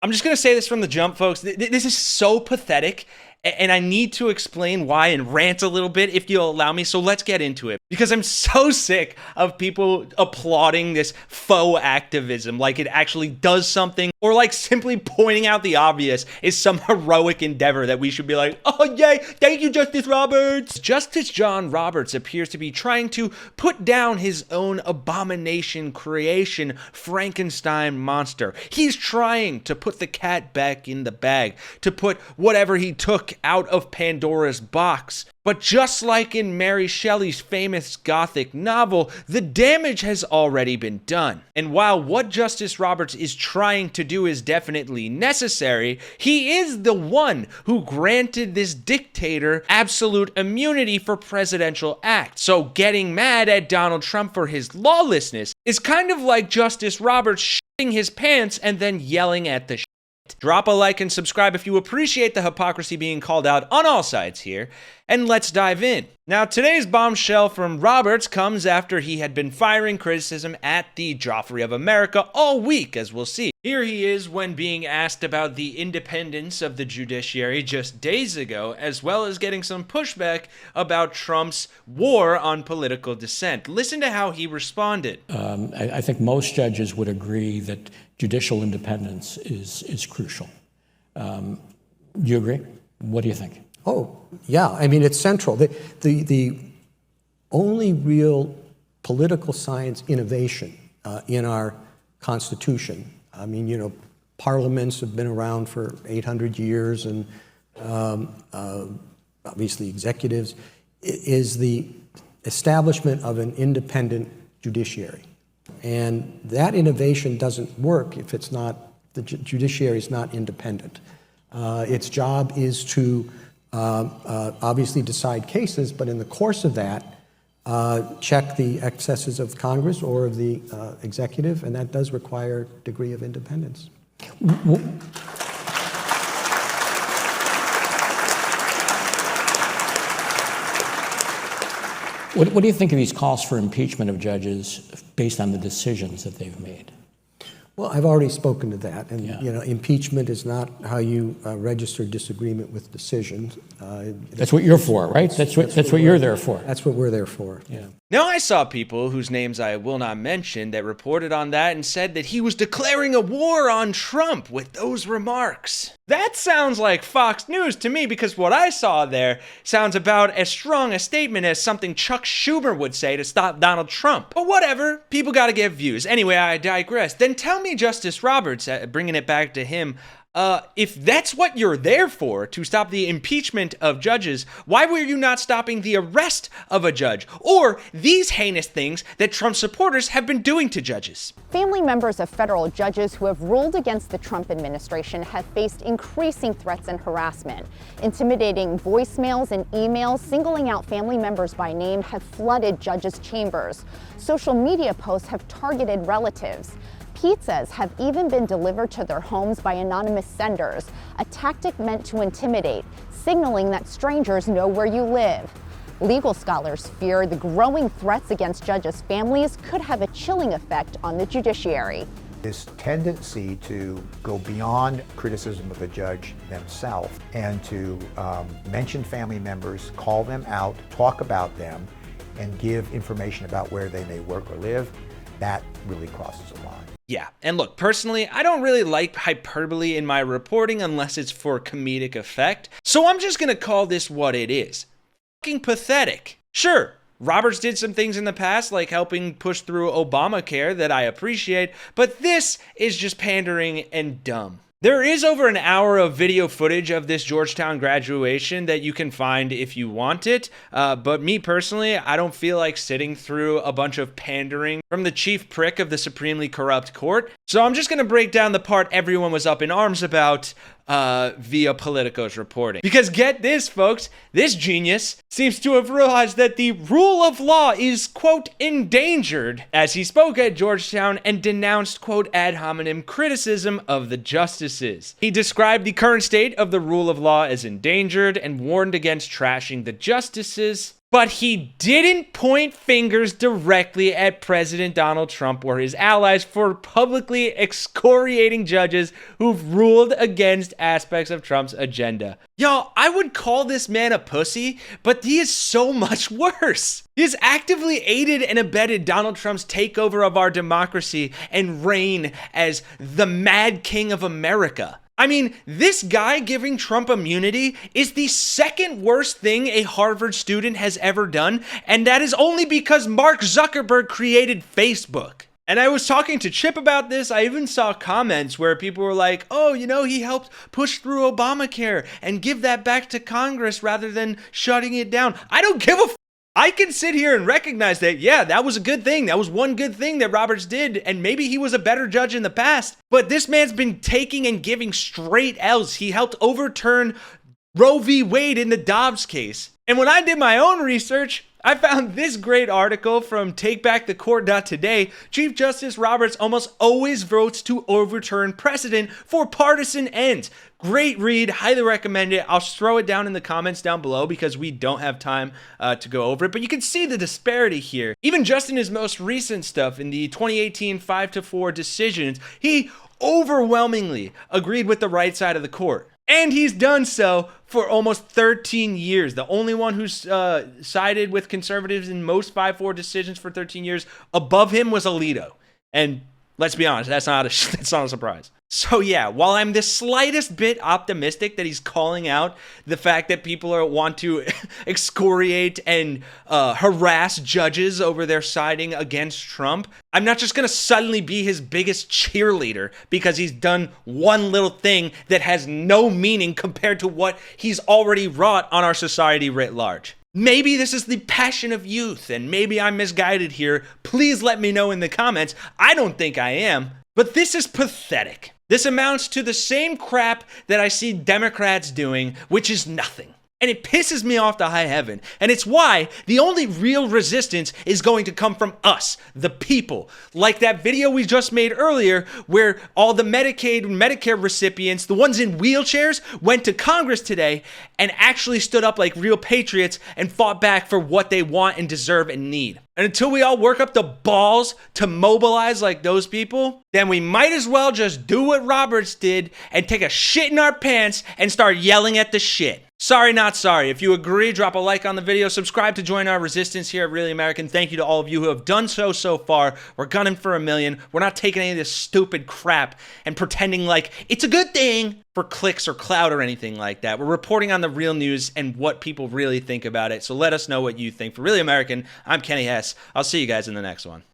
I'm just going to say this from the jump, folks. This is so pathetic, and I need to explain why and rant a little bit if you'll allow me. So let's get into it, because I'm so sick of people applauding this faux activism like it actually does something, or like simply pointing out the obvious is some heroic endeavor that we should be like, oh yay, thank you, Justice Roberts. Justice John Roberts appears to be trying to put down his own abomination creation, Frankenstein monster. He's trying to put the cat back in the bag, to put whatever he took out of Pandora's box. But just like in Mary Shelley's famous Gothic novel, the damage has already been done. And while what Justice Roberts is trying to do is definitely necessary, he is the one who granted this dictator absolute immunity for presidential acts. So getting mad at Donald Trump for his lawlessness is kind of like Justice Roberts shitting his pants and then yelling at the Drop a like and subscribe if you appreciate the hypocrisy being called out on all sides here, and let's dive in. Now, today's bombshell from Roberts comes after he had been firing criticism at the Joffrey of America all week, as we'll see. Here he is when being asked about the independence of the judiciary just days ago, as well as getting some pushback about Trump's war on political dissent. Listen to how he responded. I think most judges would agree that judicial independence is crucial. Do you agree? What do you think? Oh, yeah. I mean, it's central. The only real political science innovation in our Constitution, I mean, you know, parliaments have been around for 800 years, and obviously executives, is the establishment of an independent judiciary. And that innovation doesn't work if it's not, the judiciary is not independent. Its job is to obviously decide cases, but in the course of that, check the excesses of Congress or of the executive, and that does require a degree of independence. What do you think of these calls for impeachment of judges based on the decisions that they've made? Well, I've already spoken to that, and you know, impeachment is not how you register disagreement with decisions. That's what you're for, right? That's what you're there for. That's what we're there for. Yeah. Now, I saw people whose names I will not mention that reported on that and said that he was declaring a war on Trump with those remarks. That sounds like Fox News to me, because what I saw there sounds about as strong a statement as something Chuck Schumer would say to stop Donald Trump. But whatever, people gotta get views. Anyway, I digress. Then tell me, Justice Roberts, bringing it back to him, if that's what you're there for, to stop the impeachment of judges, why were you not stopping the arrest of a judge or these heinous things that Trump supporters have been doing to judges? Family members of federal judges who have ruled against the Trump administration have faced increasing threats and harassment. Intimidating voicemails and emails singling out family members by name have flooded judges' chambers. Social media posts have targeted relatives. Pizzas have even been delivered to their homes by anonymous senders, a tactic meant to intimidate, signaling that strangers know where you live. Legal scholars fear the growing threats against judges' families could have a chilling effect on the judiciary. This tendency to go beyond criticism of the judge themselves and to mention family members, call them out, talk about them, and give information about where they may work or live, that really crosses a line. Yeah, and look, personally, I don't really like hyperbole in my reporting unless it's for comedic effect, so I'm just gonna call this what it is. Fucking pathetic. Sure, Roberts did some things in the past, like helping push through Obamacare, that I appreciate, but this is just pandering and dumb. There is over an hour of video footage of this Georgetown graduation that you can find if you want it, but me personally, I don't feel like sitting through a bunch of pandering from the chief prick of the supremely corrupt court, so I'm just gonna break down the part everyone was up in arms about via Politico's reporting. Because get this, folks, this genius seems to have realized that the rule of law is, quote, endangered, as he spoke at Georgetown and denounced, quote, ad hominem criticism of the justices. He described the current state of the rule of law as endangered and warned against trashing the justices. But he didn't point fingers directly at President Donald Trump or his allies for publicly excoriating judges who've ruled against aspects of Trump's agenda. Y'all, I would call this man a pussy, but he is so much worse. He has actively aided and abetted Donald Trump's takeover of our democracy and reign as the Mad King of America. I mean, this guy giving Trump immunity is the second worst thing a Harvard student has ever done, and that is only because Mark Zuckerberg created Facebook. And I was talking to Chip about this. I even saw comments where people were like, oh, you know, he helped push through Obamacare and give that back to Congress rather than shutting it down. I don't give a f. I can sit here and recognize that, yeah, that was a good thing. That was one good thing that Roberts did, and maybe he was a better judge in the past. But this man's been taking and giving straight L's. He helped overturn Roe v. Wade in the Dobbs case. And when I did my own research, I found this great article from TakeBackTheCourt.today. Chief Justice Roberts almost always votes to overturn precedent for partisan ends. Great read, highly recommend it. I'll throw it down in the comments down below because we don't have time to go over it. But you can see the disparity here. Even just in his most recent stuff, in the 2018 5-4 decisions, he overwhelmingly agreed with the right side of the court. And he's done so for almost 13 years. The only one who's sided with conservatives in most 5-4 decisions for 13 years above him was Alito. And let's be honest, that's not a surprise. So yeah, while I'm the slightest bit optimistic that he's calling out the fact that people want to excoriate and harass judges over their siding against Trump, I'm not just going to suddenly be his biggest cheerleader because he's done one little thing that has no meaning compared to what he's already wrought on our society writ large. Maybe this is the passion of youth, and maybe I'm misguided here. Please let me know in the comments. I don't think I am, but this is pathetic. This amounts to the same crap that I see Democrats doing, which is nothing. And it pisses me off to high heaven. And it's why the only real resistance is going to come from us, the people. Like that video we just made earlier, where all the Medicaid and Medicare recipients, the ones in wheelchairs, went to Congress today and actually stood up like real patriots and fought back for what they want and deserve and need. And until we all work up the balls to mobilize like those people, then we might as well just do what Roberts did and take a shit in our pants and start yelling at the shit. Sorry, not sorry. If you agree, drop a like on the video, subscribe to join our resistance here at Really American. Thank you to all of you who have done so far. We're gunning for 1 million. We're not taking any of this stupid crap and pretending like it's a good thing for clicks or clout or anything like that. We're reporting on the real news and what people really think about it. So let us know what you think. For Really American, I'm Kenny Hesse. I'll see you guys in the next one.